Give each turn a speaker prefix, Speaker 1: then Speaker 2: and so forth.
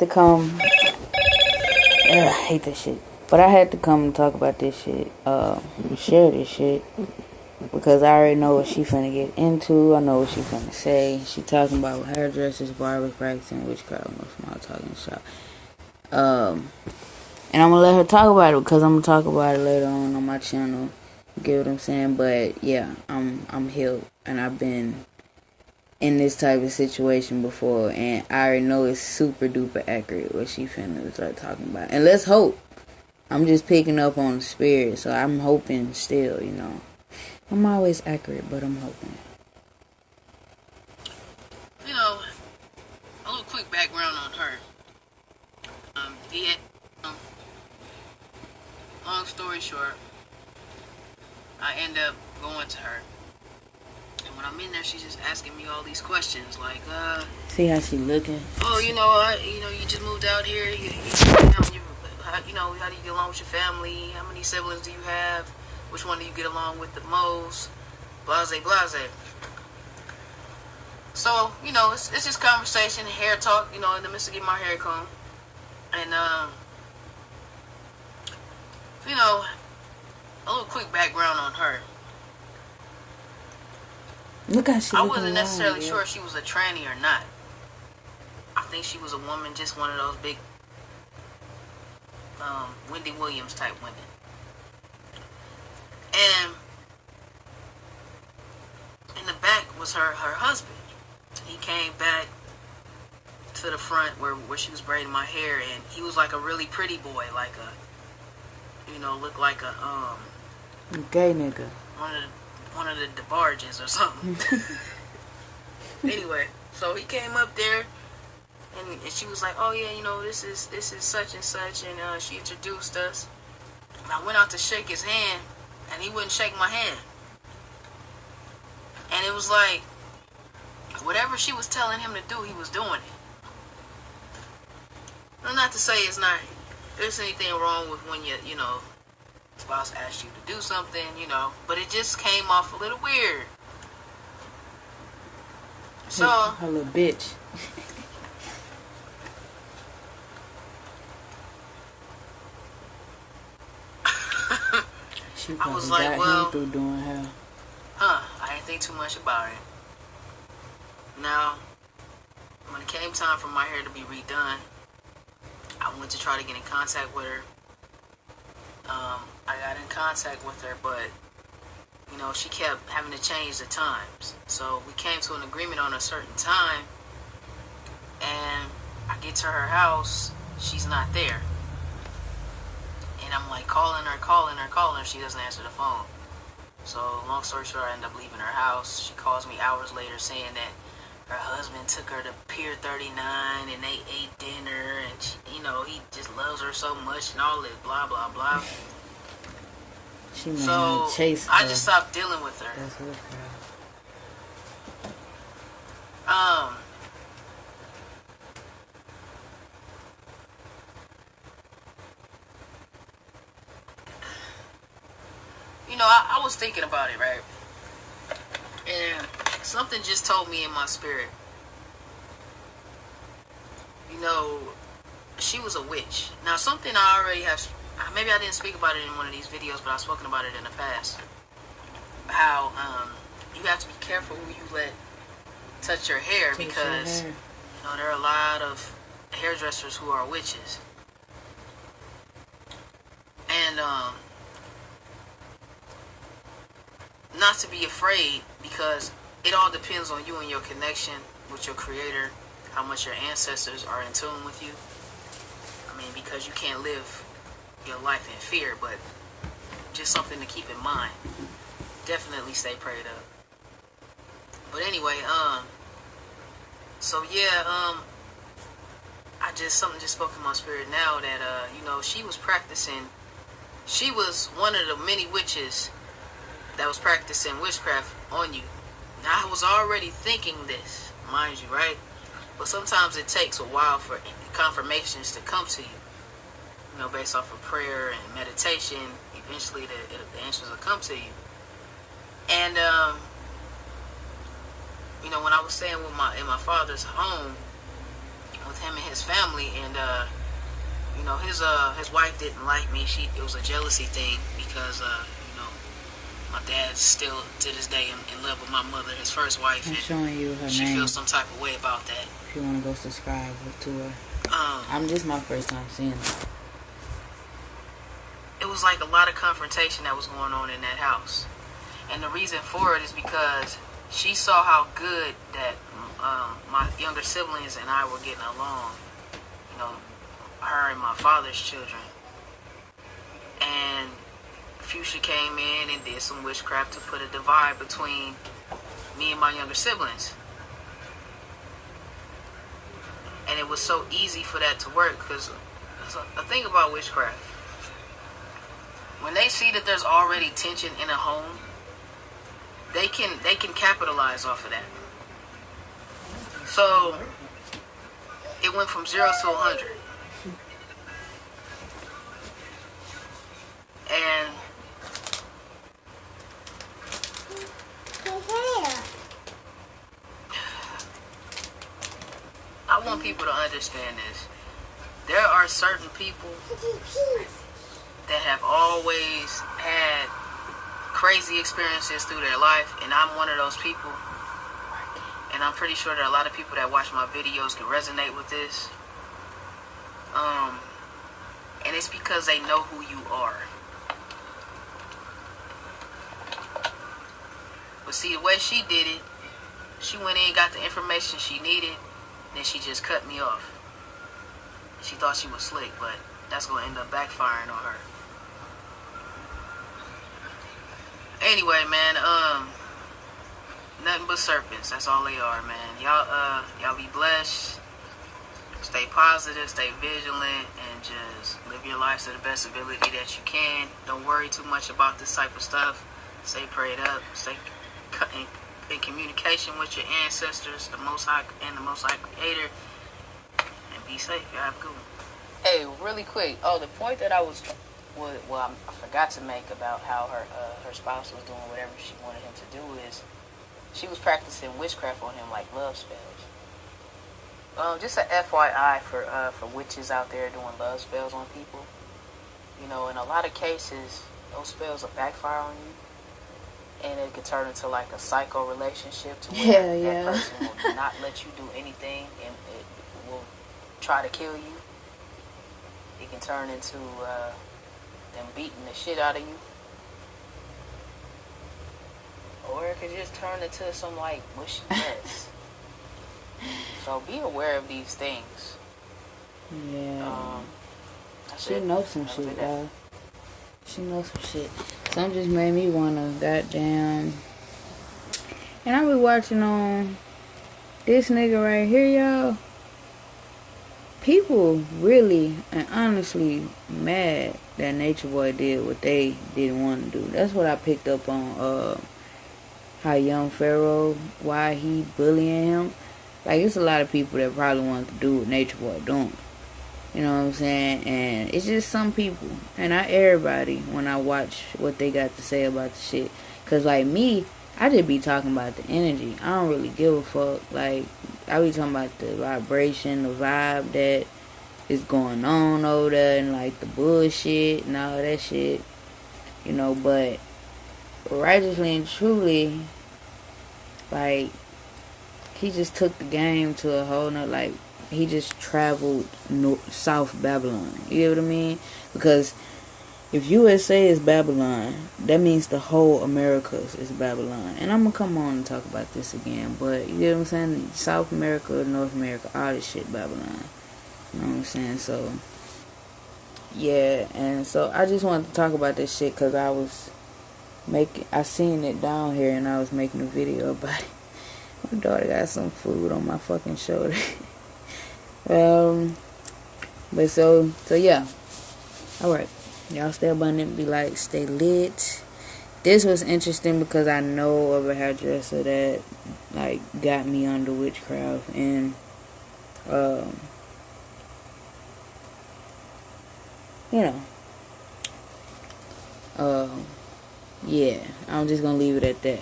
Speaker 1: to come. I hate this shit. But I had to come and talk about this shit. Share this shit. Because I already know what she finna get into. I know what she finna say. She talking about hairdressers, barbers, practicing witchcraft, no small talking shop. And I'm gonna let her talk about it because I'm gonna talk about it later on my channel. You get what I'm saying? But yeah, I'm healed, and I've been in this type of situation before, and I already know it's super duper accurate what she finna start talking about. And let's hope. I'm just picking up on the spirit, so I'm hoping still, you know. I'm always accurate, but I'm hoping.
Speaker 2: You know, a little quick background on her. Long story short, I end up going to her. And when I'm in there, she's just asking me all these questions, like,
Speaker 1: See how she looking?
Speaker 2: Oh, you just moved out here. How do you get along with your family? How many siblings do you have? Which one do you get along with the most? Blase, blase. So, it's just conversation, hair talk, in the midst of getting my hair combed. And, a little quick background on her.
Speaker 1: Look how she
Speaker 2: I wasn't necessarily sure if she was a tranny or not. I think she was a woman, just one of those big Wendy Williams type women. And in the back was her husband. He came back to the front where she was braiding my hair, and he was like a really pretty boy, like looked like a
Speaker 1: gay nigga.
Speaker 2: One of the DeBarges or something. Anyway, so he came up there, and she was like, "Oh yeah, this is such and such," and she introduced us. And I went out to shake his hand, and he wouldn't shake my hand. And it was like, whatever she was telling him to do, he was doing it. Well, not to say there's anything wrong with when spouse asks you to do something, but it just came off a little weird. So,
Speaker 1: her little bitch. She
Speaker 2: I was like, well,
Speaker 1: through doing hell.
Speaker 2: I didn't think too much about it. Now, when it came time for my hair to be redone, I went to try to get in contact with her. I got in contact with her, but she kept having to change the times. So we came to an agreement on a certain time, and I get to her house, she's not there. And I'm like calling her, she doesn't answer the phone. So long story short, I end up leaving her house. She calls me hours later saying that her husband took her to Pier 39 and they ate dinner, and he just loves her so much and all this blah blah blah. So
Speaker 1: chase her.
Speaker 2: I just stopped dealing with her.
Speaker 1: That's her
Speaker 2: I was thinking about it, right? And something just told me in my spirit, she was a witch. Now, something I already have, maybe I didn't speak about it in one of these videos, but I've spoken about it in the past. How you have to be careful who you let touch your hair, because there are a lot of hairdressers who are witches. And not to be afraid, because it all depends on you and your connection with your creator, how much your ancestors are in tune with you. I mean, because you can't live your life in fear, but just something to keep in mind. Definitely stay prayed up. But anyway, so yeah, something just spoke in my spirit now that, she was practicing, she was one of the many witches that was practicing witchcraft on you. Now, I was already thinking this, mind you, right? But sometimes it takes a while for confirmations to come to you. Based off of prayer and meditation, eventually the answers will come to you. And, when I was staying in my father's home, with him and his family, and his wife didn't like me. It was a jealousy thing because my dad's still to this day in love with my mother, his first wife.
Speaker 1: I'm showing you her
Speaker 2: she
Speaker 1: name.
Speaker 2: She feels some type of way about that.
Speaker 1: If you want to go subscribe to her. This is my first time seeing her.
Speaker 2: It was like a lot of confrontation that was going on in that house. And the reason for it is because she saw how good that my younger siblings and I were getting along. Her and my father's children. And Fuchsia came in and did some witchcraft to put a divide between me and my younger siblings. And it was so easy for that to work, because the thing about witchcraft, when they see that there's already tension in a home, they can capitalize off of that. So it went from 0 to 100. And I want people to understand this. There are certain people that have always had crazy experiences through their life, and I'm one of those people. And I'm pretty sure that a lot of people that watch my videos can resonate with this. And it's because they know who you are. But see, the way she did it, she went in and got the information she needed, then she just cut me off. She thought she was slick, but that's going to end up backfiring on her. Anyway, man, nothing but serpents. That's all they are, man. Y'all be blessed. Stay positive, stay vigilant, and just live your life to the best ability that you can. Don't worry too much about this type of stuff. Stay prayed up. Stay in communication with your ancestors, the Most High and the Most High Creator, and be safe. Y'all have a good one. Hey, really quick. Oh, the point that I forgot to make about how her spouse was doing whatever she wanted him to do is she was practicing witchcraft on him, like love spells. Just a FYI for witches out there doing love spells on people. In a lot of cases, those spells will backfire on you, and it could turn into like a psycho relationship to where that person will not let you do anything, and it will try to kill you. It can turn into them beating the shit out of you, or it could just turn into some like mushy mess. So be aware of these things.
Speaker 1: Yeah. She knows some shit, guys. She knows some shit. Some just made me wanna goddamn. And I be watching on this nigga right here, y'all. People really and honestly mad that Nature Boy did what they didn't want to do. That's what I picked up on how Young Pharaoh, why he bullying him. Like, it's a lot of people that probably want to do what Nature Boy doing. You know what I'm saying? And it's just some people. And not everybody when I watch what they got to say about the shit. Because, like me, I just be talking about the energy. I don't really give a fuck. Like, I be talking about the vibration, the vibe that is going on over there. And, like, the bullshit and all that shit. But righteously and truly, like, he just took the game to a whole nother, like, he just traveled South Babylon. You get what I mean? Because if USA is Babylon, that means the whole Americas is Babylon. And I'm going to come on and talk about this again. But you get what I'm saying? South America, North America, all this shit Babylon. You know what I'm saying? So, yeah. And so I just wanted to talk about this shit because I seen it down here and I was making a video about it. My daughter got some food on my fucking shoulder. But so yeah. Alright. Y'all stay abundant, be like, stay lit. This was interesting because I know of a hairdresser that, like, got me under witchcraft. And, yeah. I'm just gonna leave it at that.